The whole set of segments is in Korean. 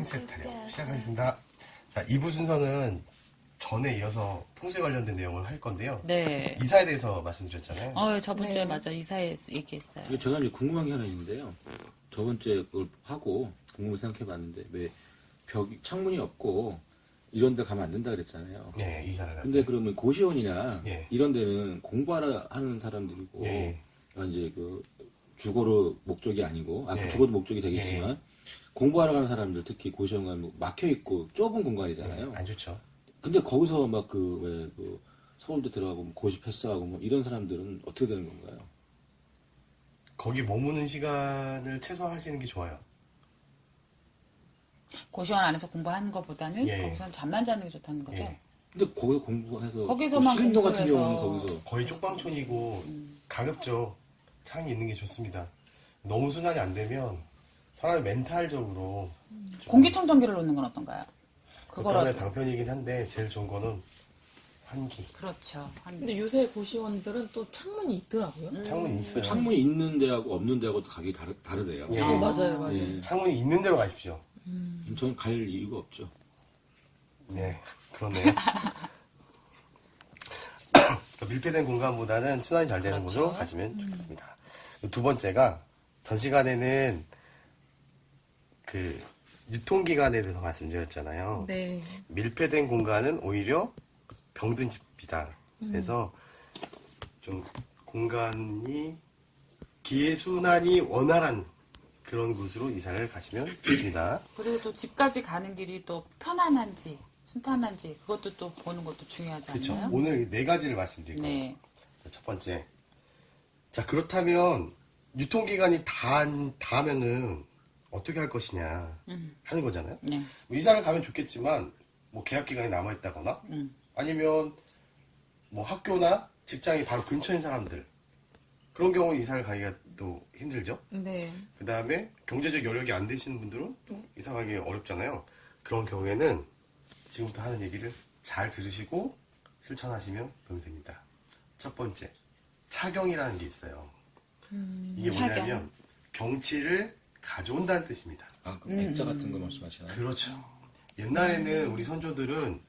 컨셉 타령 시작하겠습니다. 자, 2부 순서는 전에 이어서 풍수에 관련된 내용을 할 건데요. 네. 이사에 대해서 말씀드렸잖아요. 저번 주에 맞아 이사에 얘기했어요. 이게 제가 이제 궁금한 게 하나 있는데요. 저번 주에 그걸 하고 궁금해 생각해봤는데 왜 창문이 없고 이런 데 가면 안 된다 그랬잖아요. 네, 이사를 할 근데 때. 그러면 고시원이나 예. 이런 데는 공부하러 하는 사람들이고 예. 이제 그 주거로 목적이 아니고 예. 주거도 목적이 되겠지만 공부하러 가는 사람들 특히 고시원 가면 막혀 있고 좁은 공간이잖아요. 안 좋죠. 근데 거기서 막 서울대 들어가고 고시 패스하고 뭐 이런 사람들은 어떻게 되는 건가요? 거기 머무는 시간을 최소화하시는 게 좋아요. 고시원 안에서 공부하는 것보다는 예. 거기서는 잠만 자는 게 좋다는 거죠. 예. 근데 거기서 공부해서 거기서만 신림동 같은 공부해서. 경우는 거기서 거의 쪽방촌이고 가급적 창이 있는 게 좋습니다. 너무 순환이 안 되면 사람이 멘탈적으로 공기청정기를 놓는 건 어떤가요? 일단은 그거라도. 방편이긴 한데 제일 좋은 거는 환기. 그렇죠. 근데 요새 고시원들은 또 창문이 있더라고요. 창문이 있어요. 창문이 있는 데하고 없는 데하고 가격이 다르대요. 예. 맞아요, 맞아요. 예. 창문이 있는 데로 가십시오. 저는 갈 이유가 없죠. 네, 그러네요. 밀폐된 공간보다는 순환이 잘 되는 그렇죠. 곳으로 가시면 좋겠습니다. 두 번째가 전 시간에는 그 유통기간에 대해서 말씀드렸잖아요. 네. 밀폐된 공간은 오히려 병든 집이다. 그래서 좀 공간이 기회순환이 원활한 그런 곳으로 이사를 가시면 좋습니다. 그리고 또 집까지 가는 길이 또 편안한지 순탄한지 그것도 또 보는 것도 중요하지 그렇죠. 않나요? 오늘 네 가지를 말씀드릴 거예요. 네. 자, 첫 번째. 자, 그렇다면 유통기간이 다하면은 어떻게 할 것이냐 하는 거잖아요. 네. 이사를 가면 좋겠지만 뭐 계약 기간이 남아 있다거나 아니면 뭐 학교나 직장이 바로 근처인 사람들 그런 경우 이사를 가기가 또 힘들죠. 네. 그 다음에 경제적 여력이 안 되시는 분들은 또 이사 가기 어렵잖아요. 그런 경우에는 지금부터 하는 얘기를 잘 들으시고 실천하시면 도움이 됩니다. 첫 번째, 차경이라는 게 있어요. 이게 차경. 뭐냐면 경치를 가져온다는 뜻입니다. 그 액자 같은 거 말씀하시나요? 그렇죠. 옛날에는 우리 선조들은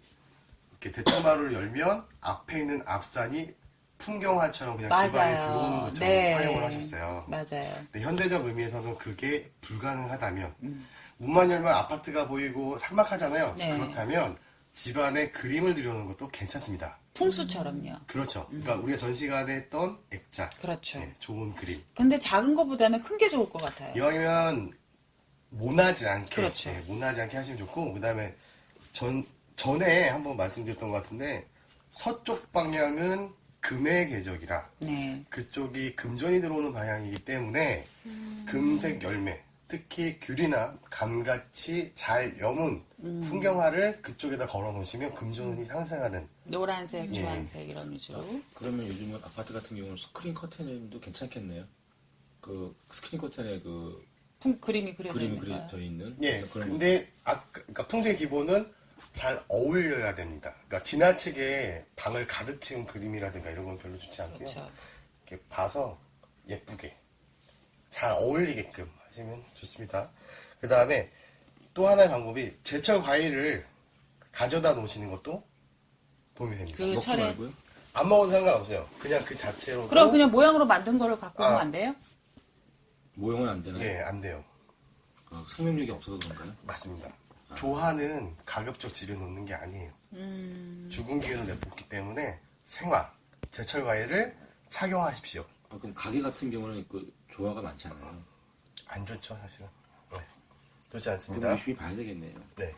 이렇게 대청마루를 열면 앞에 있는 앞산이 풍경화처럼 그냥 맞아요. 집안에 들어오는 것처럼 네. 활용을 하셨어요. 맞아요. 근데 현대적 의미에서는 그게 불가능하다면 문만 열면 아파트가 보이고 삭막하잖아요. 네. 그렇다면 집안에 그림을 들여오는 것도 괜찮습니다. 풍수처럼요. 그렇죠. 그러니까 우리가 전 시간에 했던 액자, 그렇죠. 네, 좋은 그림. 근데 작은 것보다는 큰 게 좋을 것 같아요. 이왕이면 모나지 않게, 그렇죠. 모나지 않게 하시면 좋고, 그 다음에 전에 한번 말씀드렸던 것 같은데 서쪽 방향은 금의 궤적이라 네. 그쪽이 금전이 들어오는 방향이기 때문에 금색 열매, 특히 귤이나 감같이 잘 여문 풍경화를 그쪽에다 걸어 놓으시면 금전운이 상승하는. 노란색, 주황색 이런 위주로. 그러면 요즘은 아파트 같은 경우는 스크린 커튼도 괜찮겠네요. 그 스크린 커튼에 그 그림이 그려져 그림이 있는 거예요. 그려져 있는 예, 그런 근데 그러니까 풍수의 기본은 잘 어울려야 됩니다. 그러니까 지나치게 방을 가득 채운 그림이라든가 이런 건 별로 좋지 않고요. 그렇죠. 이렇게 봐서 예쁘게 잘 어울리게끔 하시면 좋습니다. 그 다음에 또 하나의 방법이 제철 과일을 가져다 놓으시는 것도 도움이 됩니다. 그 먹지 철에. 말고요. 안 먹어도 상관없어요. 그냥 그 자체로. 그럼 그냥 모양으로 만든 거를 갖고 오면 아. 안 돼요? 모형은 안 되나요? 예, 안 돼요. 생명력이 없어서 그런가요? 맞습니다. 조화는 가급적 집에 놓는 게 아니에요. 죽은 기운을 내뿜기 때문에 생화, 제철 과일을 착용하십시오. 그럼 가게 같은 경우는 그 조화가 많지 않아요. 안 좋죠, 사실은. 네. 좋지 않습니다. 그럼 유심히 봐야 되겠네요. 네.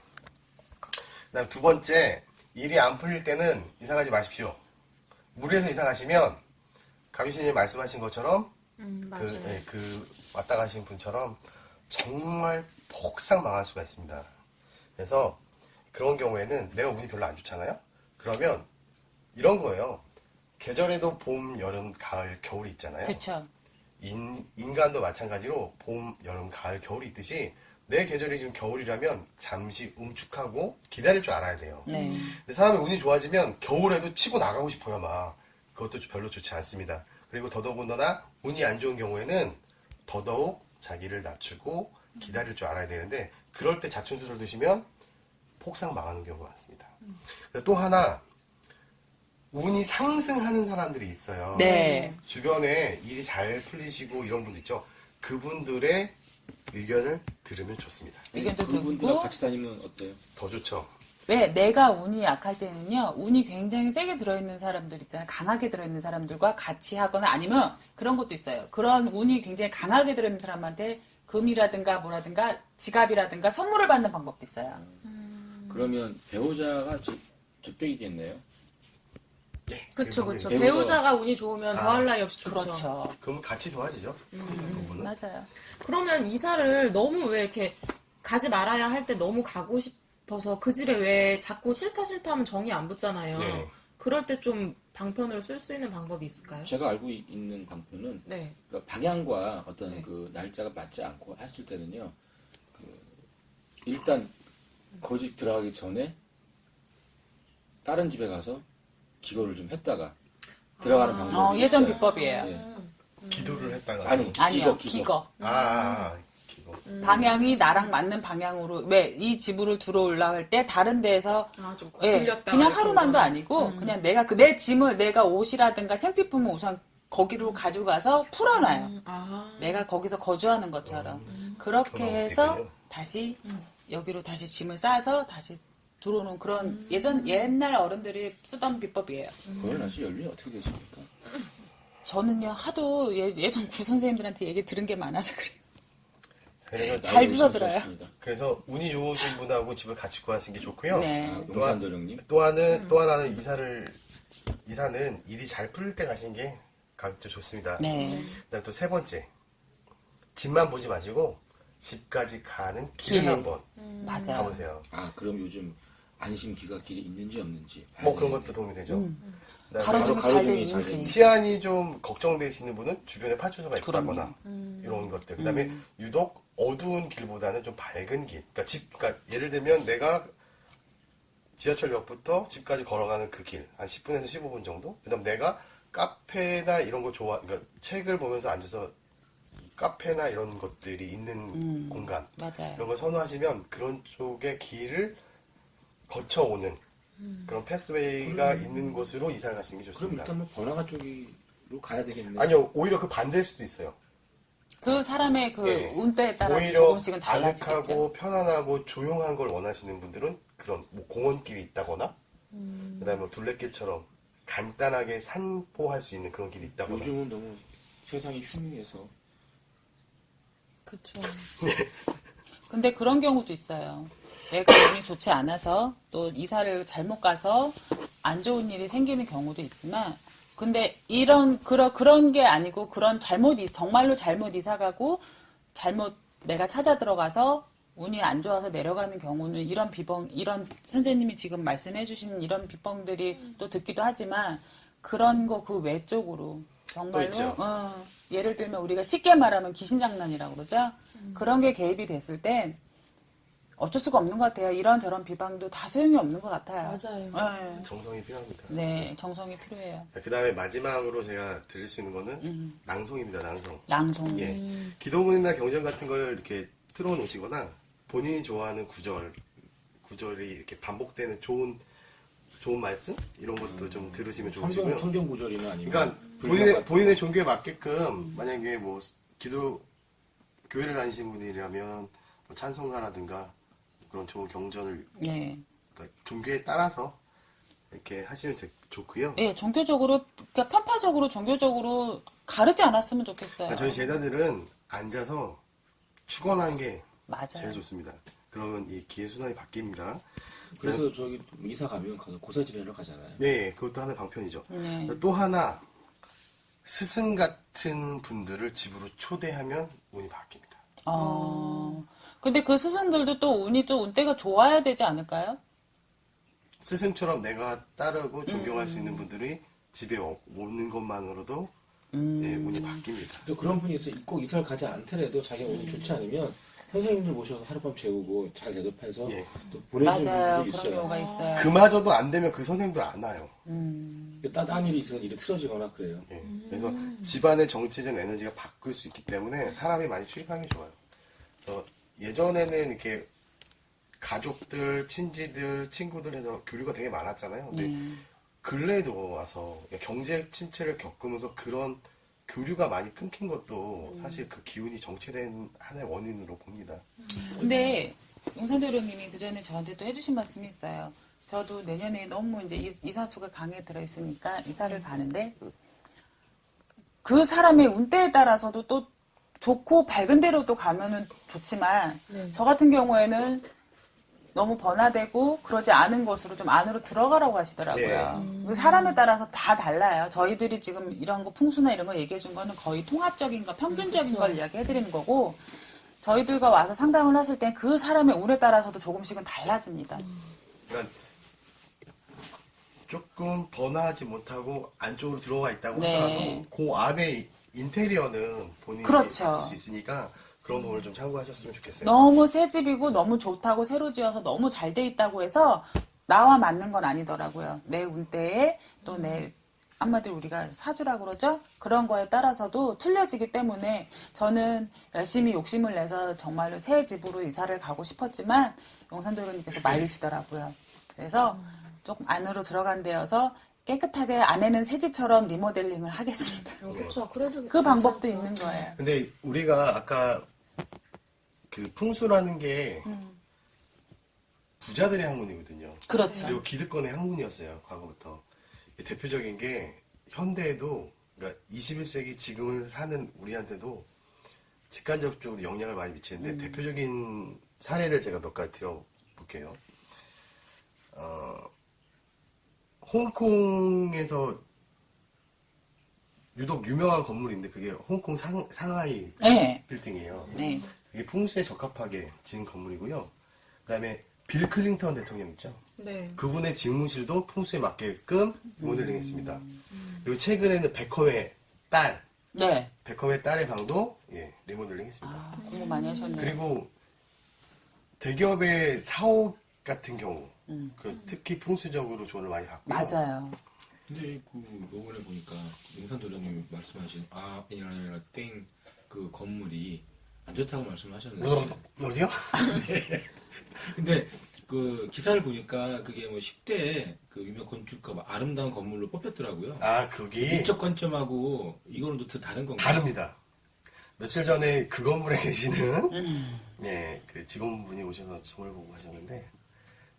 그다음 두 번째, 일이 안 풀릴 때는 이사 가지 마십시오. 무리해서 이사 가시면 가미씨님 말씀하신 것처럼 맞아요. 그 왔다 가신 분처럼 정말 폭삭 망할 수가 있습니다. 그래서 그런 경우에는 내가 운이 별로 안 좋잖아요. 그러면 이런 거예요. 계절에도 봄, 여름, 가을, 겨울이 있잖아요. 그렇죠. 인간도 마찬가지로 봄, 여름, 가을, 겨울이 있듯이 내 계절이 지금 겨울이라면 잠시 움축하고 기다릴 줄 알아야 돼요. 네. 근데 사람이 운이 좋아지면 겨울에도 치고 나가고 싶어요, 막. 그것도 별로 좋지 않습니다. 그리고 더더군다나 운이 안 좋은 경우에는 더더욱 자기를 낮추고 기다릴 줄 알아야 되는데 그럴 때 자충수를 드시면 폭삭 망하는 경우가 많습니다. 또 하나, 운이 상승하는 사람들이 있어요. 네. 주변에 일이 잘 풀리시고 이런 분들 있죠. 그분들의 의견을 들으면 좋습니다. 의견도 그분들하고 듣고. 같이 다니면 어때요? 더 좋죠. 왜 내가 운이 약할 때는요, 운이 굉장히 세게 들어있는 사람들 있잖아요. 강하게 들어있는 사람들과 같이 하거나 아니면 그런 것도 있어요. 그런 운이 굉장히 강하게 들어있는 사람한테 금이라든가 뭐라든가 지갑이라든가 선물을 받는 방법도 있어요. 그러면 배우자가 저쪽이겠네요. 네. 그쵸, 그 그쵸. 배우자- 배우자가 운이 좋으면 더할 나위 없이 좋죠. 그렇죠. 그럼 같이 도와지죠. 그 부분은. 맞아요. 그러면 이사를 너무 왜 이렇게 가지 말아야 할 때 너무 가고 싶어서 그 집에 왜 자꾸 싫다 하면 정이 안 붙잖아요. 네. 그럴 때 좀 방편으로 쓸 수 있는 방법이 있을까요? 제가 알고 있는 방법은 네. 그러니까 방향과 어떤 네. 그 날짜가 맞지 않고 했을 때는요. 일단 그 집 들어가기 전에 다른 집에 가서 기도를 좀 했다가 들어가는 방법이 예전 있어요. 비법이에요. 예. 기도를 했다가. 아니, 아니요, 기거. 기거. 방향이 나랑 맞는 방향으로, 왜 이 집으로 들어올라 할 때 다른 데에서 좀 예, 들렸다. 그냥 하루만도 아니고 그냥 내가 내 짐을 내가 옷이라든가 생필품을 우선 거기로 가지고 가서 풀어놔요. 내가 거기서 거주하는 것처럼 그렇게 그런 해서 방법이군요. 다시 여기로 다시 짐을 싸서 다시 들어오는 그런 옛날 어른들이 쓰던 비법이에요. 그걸 아시 연륜이 어떻게 되십니까? 저는요 하도 예전 구 선생님들한테 얘기 들은 게 많아서 그래요. 그래서, 잘 나이 주워 들어요. 오셨습니다. 그래서 운이 좋으신 분하고 집을 같이 구하시는 게 좋고요. 네. 아, 용산도령님. 또 하나는 이사는 일이 잘 풀릴 때 가시는 게 가급적 좋습니다. 네. 그다음 또 세 번째, 집만 보지 마시고 집까지 가는 길을 길. 한번 맞아요. 가보세요. 아, 그럼 요즘 안심 기각길이 있는지 없는지. 뭐 그런 것도 도움이 되죠. 그다음에 가로등이 잘 돼 가로등이 잘 있는지. 치안이 좀 걱정되시는 분은 주변에 파출소가 있다거나 이런 것들. 그다음에 유독 어두운 길보다는 좀 밝은 길. 그러니까 예를 들면 내가 지하철역부터 집까지 걸어가는 그 길, 한 10분에서 15분 정도. 그다음 내가 카페나 이런 거 그러니까 책을 보면서 앉아서 카페나 이런 것들이 있는 공간. 맞아요. 이런 거 선호하시면 그런 쪽의 길을 거쳐오는 그런 패스웨이가 있는 곳으로 이사를 가시는 게 그럼 좋습니다. 일단 뭐 번화가 쪽으로 가야 되겠네요. 아니요, 오히려 그 반대일 수도 있어요. 그 사람의 그 예. 운때에 따라 오히려 조금씩은 달라지겠죠. 아늑하고 편안하고 조용한 걸 원하시는 분들은 그런 뭐 공원길이 있다거나 그다음에 뭐 둘레길처럼 간단하게 산보할 수 있는 그런 길이 있다거나 요즘은 너무 세상이 흉흉해서 그쵸. 근데 그런 경우도 있어요. 내가 운이 좋지 않아서 또 이사를 잘못 가서 안 좋은 일이 생기는 경우도 있지만 근데 그런 게 아니고 정말로 잘못 이사 가고 잘못 내가 찾아 들어가서 운이 안 좋아서 내려가는 경우는 이런 선생님이 지금 말씀해 주신 이런 비법들이 또 듣기도 하지만 그런 거 그 외적으로 정말로 있죠. 예를 들면 우리가 쉽게 말하면 귀신장난이라고 그러죠. 그런 게 개입이 됐을 땐 어쩔 수가 없는 것 같아요. 이런저런 비방도 다 소용이 없는 것 같아요. 맞아요. 네, 정성이 필요합니다. 네, 정성이 필요해요. 그 다음에 마지막으로 제가 드릴 수 있는 거는 낭송입니다. 낭송. 낭송. 예. 기도문이나 경전 같은 걸 이렇게 틀어놓으시거나 본인이 좋아하는 구절이 이렇게 반복되는 좋은 말씀 이런 것도 좀 들으시면 좋으시고요. 성경 구절이나 아니면 그러니까 본인의 종교에 맞게끔 만약에 뭐 교회를 다니시는 분이라면 뭐 찬송가라든가 그런 좋은 경전을 네. 그러니까 종교에 따라서 이렇게 하시면 좋고요. 예, 그러니까 편파적으로 종교적으로 가르지 않았으면 좋겠어요. 그러니까 저희 제자들은 앉아서 축원하는 게 맞아요. 제일 좋습니다. 그러면 이 기회 순환이 바뀝니다. 그래서 저기 이사 가면 가서 고사 지내러 가잖아요. 네, 그것도 하나의 방편이죠. 네. 또 하나 스승 같은 분들을 집으로 초대하면 운이 바뀝니다. 근데 그 스승들도 또 운이 또 운때가 좋아야 되지 않을까요? 스승처럼 내가 따르고 존경할 수 있는 분들이 집에 오는 것만으로도 예, 운이 바뀝니다. 또 그런 분이 있어요. 꼭 이사를 가지 않더라도 자기가 운이 좋지 않으면 선생님들 모셔서 하룻밤 재우고 잘 대접해서 예. 또 보내주는 맞아요. 분들이 그런 있어요. 경우가 있어요. 그마저도 안 되면 그 선생님들 안 와요. 따뜻한 일이 있어서 일이 틀어지거나 그래요. 예. 그래서 집안의 정치적 에너지가 바뀔 수 있기 때문에 사람이 많이 출입하는 게 좋아요. 예전에는 이렇게 가족들, 친지들, 친구들 해서 교류가 되게 많았잖아요. 근데 근래에도 와서 경제 침체를 겪으면서 그런 교류가 많이 끊긴 것도 사실 그 기운이 정체된 하나의 원인으로 봅니다. 근데 용산도련님이 그 전에 저한테 또 해주신 말씀이 있어요. 저도 내년에 너무 이제 이사수가 강에 들어있으니까 이사를 가는데 그 사람의 운때에 따라서도 또 좋고 밝은 데로 또 가면은 좋지만 저 같은 경우에는 너무 번화되고 그러지 않은 곳으로 좀 안으로 들어가라고 하시더라고요. 그 사람에 따라서 다 달라요. 저희들이 지금 이런 거 풍수나 이런 거 얘기해 준 거는 거의 통합적인 거, 평균적인 걸 이야기해 드리는 거고 저희들과 와서 상담을 하실 땐 그 사람의 운에 따라서도 조금씩은 달라집니다. 그러니까 조금 번화하지 못하고 안쪽으로 들어가 있다고 네. 하더라도 그 안에 인테리어는 본인이 그렇죠. 바꿀 수 있으니까 그런 부분을 좀 참고하셨으면 좋겠어요. 너무 새 집이고 너무 좋다고 새로 지어서 너무 잘 돼 있다고 해서 나와 맞는 건 아니더라고요. 내 운때에 또 내 한마디로 우리가 사주라고 그러죠? 그런 거에 따라서도 틀려지기 때문에 저는 열심히 욕심을 내서 정말로 새 집으로 이사를 가고 싶었지만 용산도련님께서 말리시더라고요. 그래서 조금 안으로 들어간 데여서 깨끗하게 안에는 새 집처럼 리모델링을 하겠습니다. 그렇죠. 그래도 그 방법도 괜찮죠. 있는 거예요. 근데 우리가 아까 그 풍수라는 게 부자들의 학문이거든요. 그렇죠. 그리고 기득권의 학문이었어요. 과거부터. 대표적인 게 현대에도 그러니까 21세기 지금을 사는 우리한테도 직간접적으로 영향을 많이 미치는데 대표적인 사례를 제가 몇 가지 들어볼게요. 홍콩에서 유독 유명한 건물인데 그게 홍콩 상하이 네. 빌딩이에요. 네. 이게 풍수에 적합하게 지은 건물이고요. 그다음에 빌 클린턴 대통령 있죠. 네. 그분의 집무실도 풍수에 맞게끔 리모델링했습니다. 그리고 최근에는 베컴의 딸, 네. 베컴의 딸의 방도 리모델링했습니다. 아, 공부 많이 하셨네요. 그리고 대기업의 사옥 같은 경우, 특히 풍수적으로 조언을 많이 받고요. 맞아요. 근데 그 요번에 보니까 용산도련님 말씀하신 아니라 땡 그 건물이 안 좋다고 말씀하셨는데 어디요? 근데 그 기사를 보니까 그게 뭐 10대 그 유명 건축가 뭐 아름다운 건물로 뽑혔더라고요. 아, 그게 인적 관점하고 이거는 또 다른 건가요? 다릅니다. 며칠 전에 그 건물에 계시는 그 직원분이 오셔서 점을 보고 하셨는데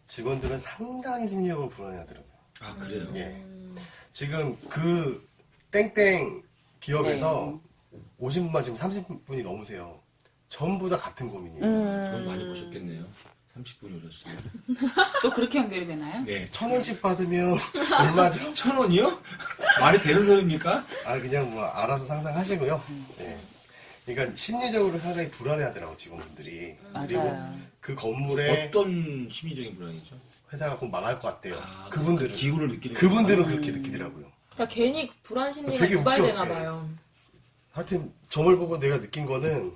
직원들은 상당히 심리적으로 불안해하더라고요. 아 그래요? 예. 지금 그 땡땡 기업에서 오신 분만 지금 30분이 넘으세요. 전부 다 같은 고민이에요. 돈 많이 버셨겠네요. 30분이 오셨어요. 또 그렇게 연결이 되나요? 네. 1,000원씩 받으면 얼마죠? 1,000원이요? 말이 되는 소리입니까? 아, 그냥 뭐 알아서 상상하시고요. 예. 그러니까 심리적으로 상당히 불안해하더라고 직원분들이. 그리고 맞아요. 그 건물에 어떤 심리적인 불안이죠? 회사가 곧 망할 것 같대요. 아, 그분들은 그 기운을 느끼는 그분들은 그렇게 느끼더라고요. 그러니까 괜히 불안 심리가 되게 웃겨. 유발되나 예. 봐요. 하여튼 점을 보고 내가 느낀 거는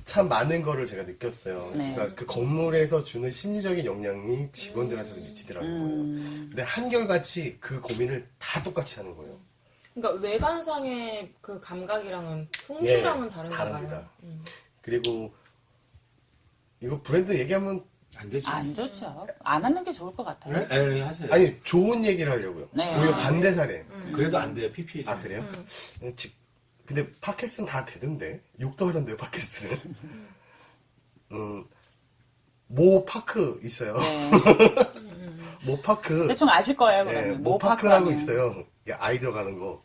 참 많은 거를 제가 느꼈어요. 네. 그러니까 그 건물에서 주는 심리적인 영향이 직원들한테도 미치더라고요. 근데 한결같이 그 고민을 다 똑같이 하는 거예요. 그러니까 외관상의 그 감각이랑은 풍수랑은 다른가 다릅니다. 봐요. 그리고 이거 브랜드 얘기하면 안 되죠. 안 좋죠. 안 하는 게 좋을 것 같아요. 네, 하세요. 아니 좋은 얘기를 하려고요. 네. 오히려 반대 사례. 그래도 안 돼요, PPL. 아 그래요? 근데 팟캐스트는 다 되던데 욕도 하던데요 팟캐스트는. 모 파크 있어요. 네. 모 파크. 대충 아실 거예요, 네, 그러면. 모 파크라고 있어요. 아이 들어가는 거.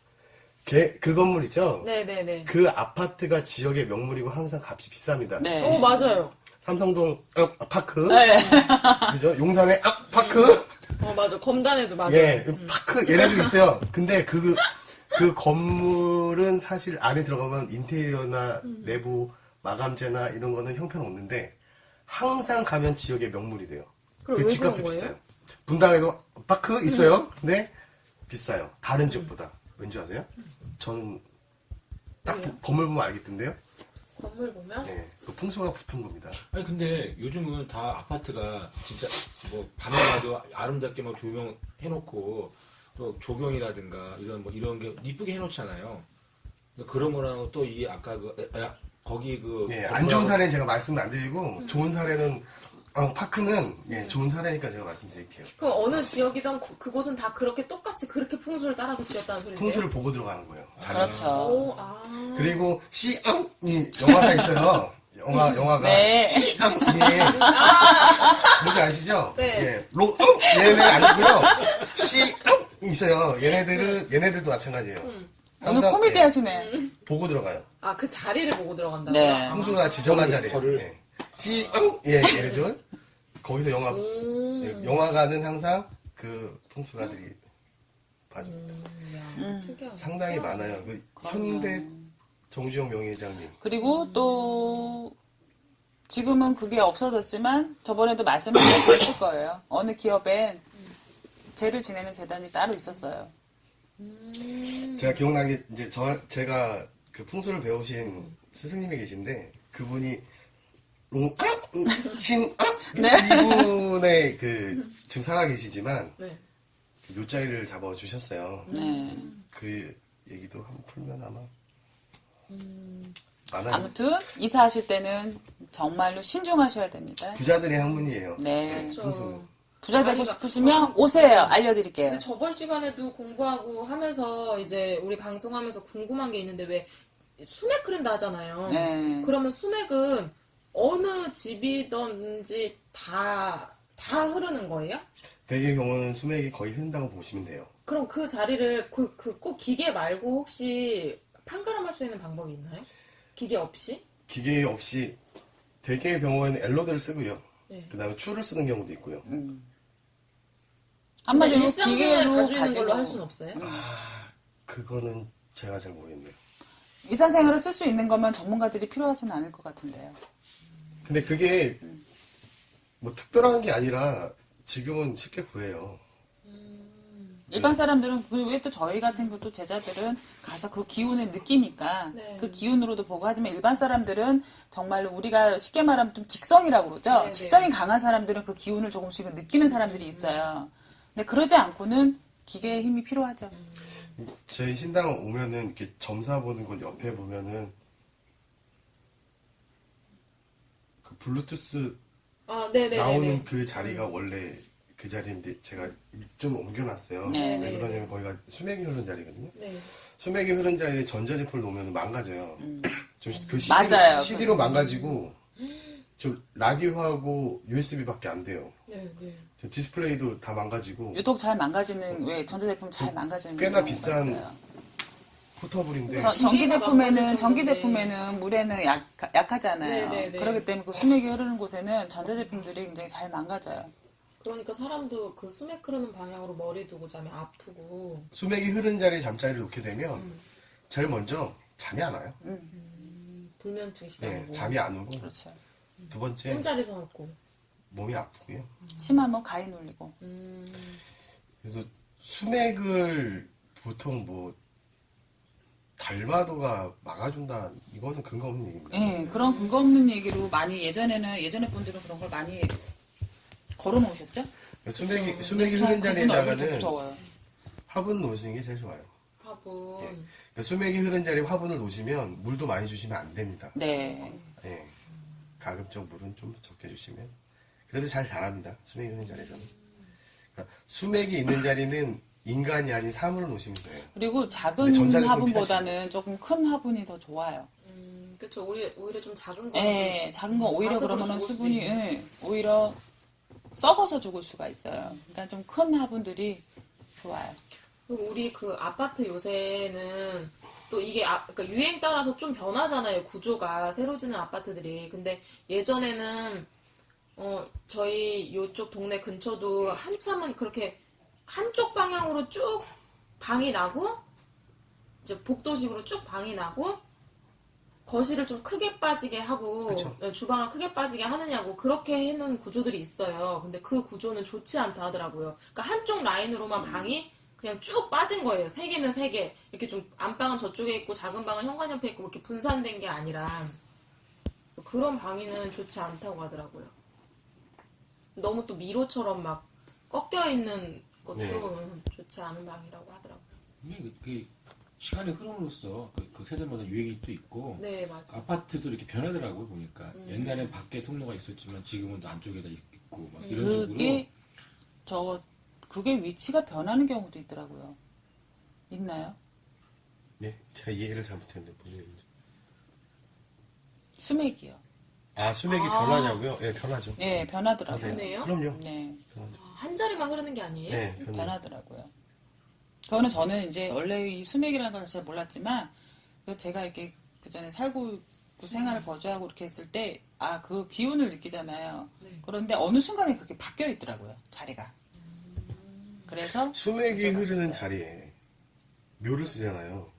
그 건물 있죠? 네네네. 그 아파트가 지역의 명물이고 항상 값이 비쌉니다. 네. 오, 맞아요. 삼성동 파크. 네. 그죠? 용산의 파크. 맞아. 검단에도 맞아요. 예, 파크 얘네들 있어요. 근데 그 건물은 사실 안에 들어가면 인테리어나 내부 마감재나 이런 거는 형편없는데 항상 가면 지역의 명물이 돼요. 그럼 그 왜 집값도 그런 거예요? 비싸요. 분당에도 파크 있어요. 근데 비싸요. 다른 지역보다. 왠지 아세요? 저는 딱 왜요? 건물 보면 알겠던데요? 건물 보면 네, 그 풍수가 붙은 겁니다. 아니 근데 요즘은 다 아파트가 진짜 뭐 밤에 가도 아름답게 막 조명해놓고 또 조경이라든가 이런 게 이쁘게 해놓잖아요. 그런 거랑 또 이 아까 그 거기 그 예, 안 좋은 사례는 제가 말씀 안 드리고 좋은 사례는 파크는 예, 좋은 사례니까 제가 말씀드릴게요. 그럼 어느 지역이든 그곳은 다 그렇게 똑같이 그렇게 풍수를 따라서 지었다는 소리인데요? 풍수를 보고 들어가는 거예요. 그렇죠. 오, 그리고 시앙이 영화가 있어요. 영화가 네. 시앙 예. 뭔지 아시죠? 네. 예. 얘네 아니고요. 시앙이 있어요. 얘네들도 마찬가지예요. 오늘 항상, 코미디 예, 하시네. 보고 들어가요. 아, 그 자리를 보고 들어간다고요? 네. 풍수가 지정한 자리예요. 털을. 예. 시앙 예, 얘네들 거기서 영화관은 항상 그 풍수가들이 봐줍니다. 특이하다. 상당히 많아요. 그 현대 정주영 명예회장님. 그리고 또 지금은 그게 없어졌지만 저번에도 말씀하셨을 거예요. 어느 기업엔 제를 지내는 재단이 따로 있었어요. 제가 기억나는 게 이제 제가 그 풍수를 배우신 스승님이 계신데 그분이 이분의 그 지금 살아 계시지만 네. 그 요자리를 잡아 주셨어요. 네. 그 얘기도 한번 풀면 아마 많아요. 아무튼 이사하실 때는 정말로 신중하셔야 됩니다. 부자들의 학문이에요. 네. 풍수는. 부자 되고 자리가- 싶으시면 오세요. 알려드릴게요. 근데 저번 시간에도 공부하고 하면서 이제 우리 방송하면서 궁금한 게 있는데 왜 수맥 흐른다 하잖아요. 네. 그러면 수맥은 어느 집이든지 다 흐르는 거예요? 대개 경우는 수맥이 거의 흐른다고 보시면 돼요. 그럼 그 자리를 꼭 기계 말고 혹시 판가름할 수 있는 방법이 있나요? 기계 없이? 기계 없이 대개의 경우에는 엘로드를 쓰고요. 네. 그 다음에 추를 쓰는 경우도 있고요. 한마디로 일상생활 기계로 가지고 있는 걸로 할 가지고 수는 없어요? 그거는 제가 잘 모르겠네요. 일상생활을 쓸 수 있는 거면 전문가들이 필요하지는 않을 것 같은데요. 근데 그게 뭐 특별한 게 아니라 지금은 쉽게 구해요. 일반 사람들은 왜 또 저희 같은 것도 제자들은 가서 그 기운을 느끼니까 네. 그 기운으로도 보고 하지만 일반 사람들은 정말로 우리가 쉽게 말하면 좀 직성이라고 그러죠. 네, 직성이 강한 사람들은 그 기운을 조금씩은 느끼는 사람들이 있어요. 근데 그러지 않고는 기계의 힘이 필요하죠. 저희 신당 오면은 이렇게 점사 보는 곳 옆에 보면은 그 블루투스 아, 네네네. 나오는 그 자리가 원래 그 자리인데 제가 좀 옮겨놨어요. 네, 왜 네, 그러냐면 거기가 수맥이 흐르는 자리거든요. 네. 수맥이 흐른 자리에 전자제품을 놓으면 망가져요. 그 맞아요. CD로 망가지고 저 라디오하고 USB밖에 안 돼요. 네, 네. 저 디스플레이도 다 망가지고 유독 잘 망가지는 왜 전자제품 잘 망가지는 꽤나 경우가 비싼 있어요. 포터블인데 전기 제품에는 망가질 전기 정도인데. 제품에는 물에는 약하잖아요. 네, 네, 네. 그렇기 때문에 그 수맥이 흐르는 곳에는 전자제품들이 굉장히 잘 망가져요. 그러니까 사람도 그 수맥 흐르는 방향으로 머리 두고 자면 아프고. 수맥이 흐른 자리에 잠자리를 놓게 되면 제일 먼저 잠이 안 와요. 불면증 네, 시달리고. 잠이 안 오고 그렇죠. 두 번째 혼자리서 놓고. 몸이 아프고요. 심하면 가위 눌리고. 그래서 수맥을 보통 뭐 달마도가 막아준다 이거는 근거 없는 얘기입니다. 예, 그런 근거 없는 얘기로 많이 예전에 분들은 그런 걸 많이 걸어 놓으셨죠? 수맥이 흐른 그분 얼굴 좀 자리에다가는 무서워요. 화분 놓으시는 게 제일 좋아요. 화분. 그러니까 수맥이 흐른 자리에 화분을 놓으시면 물도 많이 주시면 안 됩니다. 네. 예. 가급적 물은 좀 적게 주시면 그래도 잘 자랍니다. 수맥이 있는 자리에서는. 그러니까 수맥이 있는 자리는 인간이 아닌 사물을 놓으시면 돼요. 그리고 작은 근데 전자제품 화분보다는 조금 큰 화분이 더 좋아요. 그쵸. 오히려 좀 작은 거. 예, 작은 거 오히려 가습으로 그러면은 죽을 수도 수분이 있고. 예, 오히려 썩어서 죽을 수가 있어요. 그러니까 좀 큰 화분들이 좋아요. 그리고 우리 그 아파트 요새는 또 이게 그러니까 유행 따라서 좀 변하잖아요. 구조가 새로 지는 아파트들이. 근데 예전에는 저희 요쪽 동네 근처도 한참은 그렇게 한쪽 방향으로 쭉 방이 나고 이제 복도식으로 쭉 방이 나고 거실을 좀 크게 빠지게 하고 그쵸. 주방을 크게 빠지게 하느냐고 그렇게 해놓은 구조들이 있어요. 근데 그 구조는 좋지 않다 하더라고요. 그러니까 한쪽 라인으로만 방이 그냥 쭉 빠진 거예요. 3개면 3개. 이렇게 좀 안방은 저쪽에 있고 작은 방은 현관 옆에 있고 이렇게 분산된 게 아니라 그래서 그런 방위는 좋지 않다고 하더라고요. 너무 또 미로처럼 막 꺾여 있는 것도 네. 좋지 않은 방이라고 하더라고요. 그 시간의 흐름으로써 그 세대마다 유행이 또 있고 네, 맞아. 아파트도 이렇게 변하더라고요 보니까 옛날엔 밖에 통로가 있었지만 지금은 또 안쪽에다 있고 막 이런 식으로 그게 그게 위치가 변하는 경우도 있더라고요. 있나요? 네, 제가 이해를 잘못했는데 보내는지. 수맥이요. 아, 수맥이 변하냐고요? 네, 변하죠. 네, 변하더라고요. 변해요? 그럼요. 네, 한 자리만 흐르는 게 아니에요? 네, 변해요. 변하더라고요. 그거는 저는 이제 원래 이 수맥이라는 걸 잘 몰랐지만 제가 이렇게 그 전에 살고 그 생활을 거주하고 이렇게 했을 때 그 기운을 느끼잖아요. 네. 그런데 어느 순간에 그게 바뀌어 있더라고요. 자리가. 그래서 수맥이 여쭤봤었어요. 흐르는 자리에 묘를 쓰잖아요.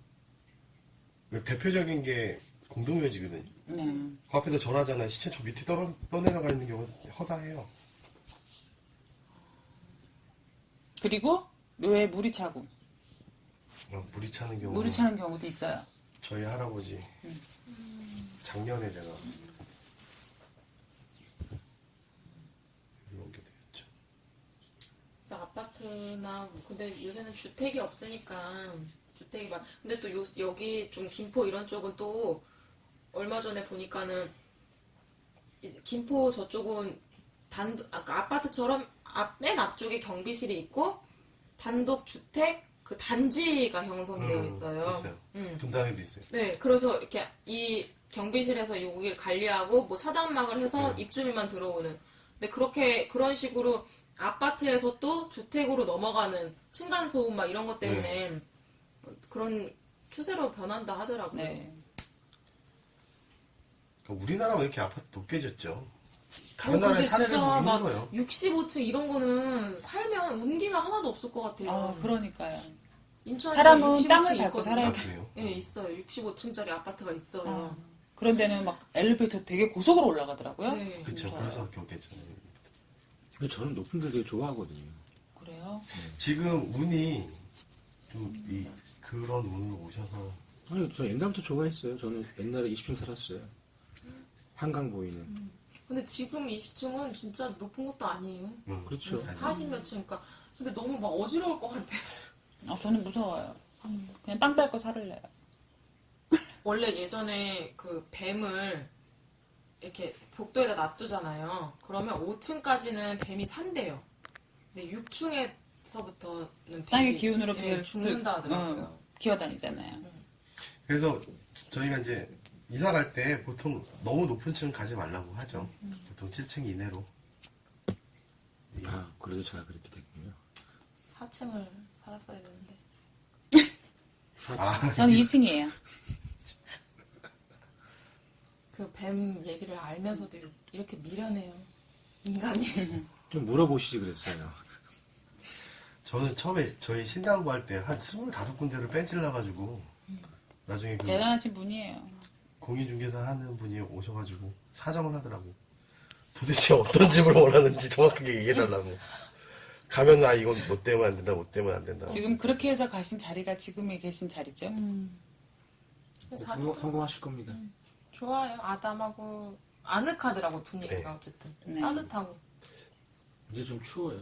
그 대표적인 게 공동묘지거든요. 네. 그 앞에다 절하잖아요. 시체 저 밑에 떠내려가 있는 경우가 허다해요. 그리고 묘에 물이 차고 물이 차는 경우. 물이 차는 경우도 있어요. 저희 할아버지 작년에 제가 여기 오게 되었죠. 진짜 아파트나 근데 요새는 주택이 없으니까 주택이 막 근데 또 여기 좀 김포 이런 쪽은 또 얼마 전에 보니까는 이제 김포 저쪽은 아까 아파트처럼 맨 앞쪽에 경비실이 있고 단독 주택 그 단지가 형성되어 있어요. 있어요. 분당에도 있어요. 네, 그래서 이렇게 이 경비실에서 여기를 관리하고 뭐 차단막을 해서 입주민만 들어오는. 근데 그런 식으로 아파트에서 또 주택으로 넘어가는 층간소음 막 이런 것 때문에 그런 추세로 변한다 하더라고요. 네. 그러니까 우리나라가 왜 이렇게 아파트 높게 짓죠? 다른 근데 나라에 사례를 진짜 보기 막 힘들어요. 65층 이런 거는 살면 운기가 하나도 없을 것 같아요. 그러니까요. 인천에 사람은 65층 땅을 밟고 있거든요. 살아야 아, 돼. 그래요? 예, 있어요. 65층짜리 아파트가 있어요. 그런 데는 막 엘리베이터 되게 고속으로 올라가더라고요. 네. 그쵸. 그럴 수밖에 없겠잖아요. 근데 저는 높은 데를 되게 좋아하거든요. 그래요? 지금 운이 좀 그런 운으로 오셔서 아니 저 옛날부터 좋아했어요. 저는 옛날에 20층 살았어요. 한강 보이는. 근데 지금 20층은 진짜 높은 것도 아니에요. 그렇죠. 40몇 층이니까. 근데 너무 막 어지러울 것 같아. 저는 무서워요. 그냥 땅 밟고 살을래요. 원래 예전에 그 뱀을 이렇게 복도에다 놔두잖아요. 그러면 5층까지는 뱀이 산대요. 근데 6층에서부터는 땅의 기운으로 죽는다 하더라고요. 기어다니잖아요. 그래서 저희가 이제 이사 갈 때 보통 너무 높은 층 가지 말라고 하죠. 보통 7층 이내로. 아 그래도 제가 그렇게 됐군요. 4층을 살았어야 되는데. 저는 2층이에요. 그 뱀 얘기를 알면서도 이렇게 미련해요. 인간이. 좀 물어보시지 그랬어요. 저는 처음에 저희 신당 구할 때 한 25군데를 뺀질러가지고 나중에 그 대단하신 분이에요. 공인중개사 하는 분이 오셔가지고 사정을 하더라고. 도대체 어떤 집을 원하는지 정확하게 얘기해달라고. 가면 이건 뭐 때문에 안 된다, 뭐 때문에 안 된다. 지금 그렇게 해서 가신 자리가 지금에 계신 자리죠. 성공하실 겁니다. 좋아요. 아담하고 아늑하더라고 분위기가 네. 어쨌든 네. 따뜻하고. 이제 좀 추워요.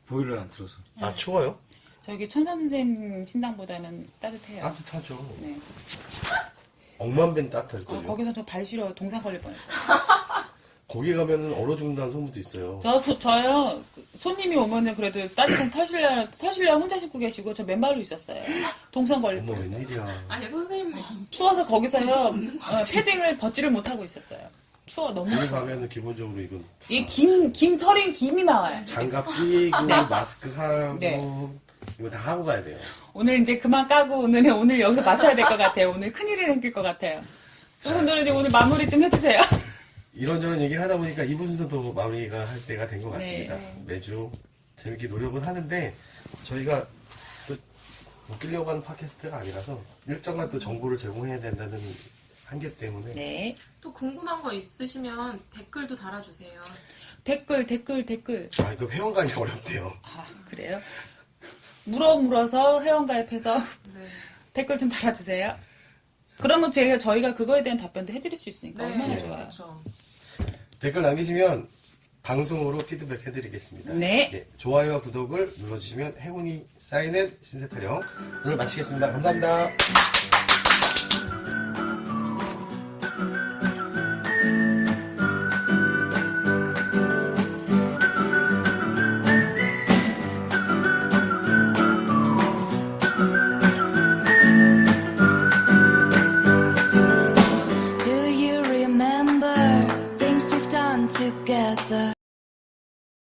보일러 안 틀어서. 아, 추워요? 저기 천선 선생님 신당보다는 따뜻해요. 따뜻하죠. 네. 억만배는 따뜻할 거죠. 거기서 저 발 시려 동상 걸릴 뻔했어요. 거기 가면은 얼어 죽는다는 소문도 있어요. 저요 손님이 오면은 그래도 따뜻한 터실려 혼자 씻고 계시고 저 맨발로 있었어요. 동상 걸릴 어머, 뻔했어요. 웬일이야. 아니 선생님 추워서 거기서요 패딩을 벗지를 못하고 있었어요. 추워 너무 거기 추워. 가면은 기본적으로 이건 이 김 서린 김이 나와요. 장갑 끼고 마스크 하고 네. 이거 다 하고 가야 돼요. 오늘 이제 그만 까고 오늘 여기서 마쳐야 될 것 같아요. 오늘 큰일이 생길 것 같아요. 조선도련님 오늘 마무리 좀 해주세요. 이런저런 얘기를 하다 보니까 2부 순서도 마무리가 할 때가 된 것 같습니다. 네. 매주 재밌게 노력은 하는데 저희가 또 웃기려고 하는 팟캐스트가 아니라서 일정한 또 정보를 제공해야 된다는 한계 때문에 네. 또 궁금한 거 있으시면 댓글도 달아주세요. 댓글. 이거 회원가입이 어렵대요. 아 그래요? 물어서 회원가입해서 네. 댓글 좀 달아주세요. 그러면 저희가 그거에 대한 답변도 해드릴 수 있으니까 얼마나 좋아요. 그렇죠. 댓글 남기시면 방송으로 피드백 해드리겠습니다. 네. 예, 좋아요와 구독을 눌러주시면 행운이 쌓이는 신세타령 오늘 마치겠습니다. 감사합니다.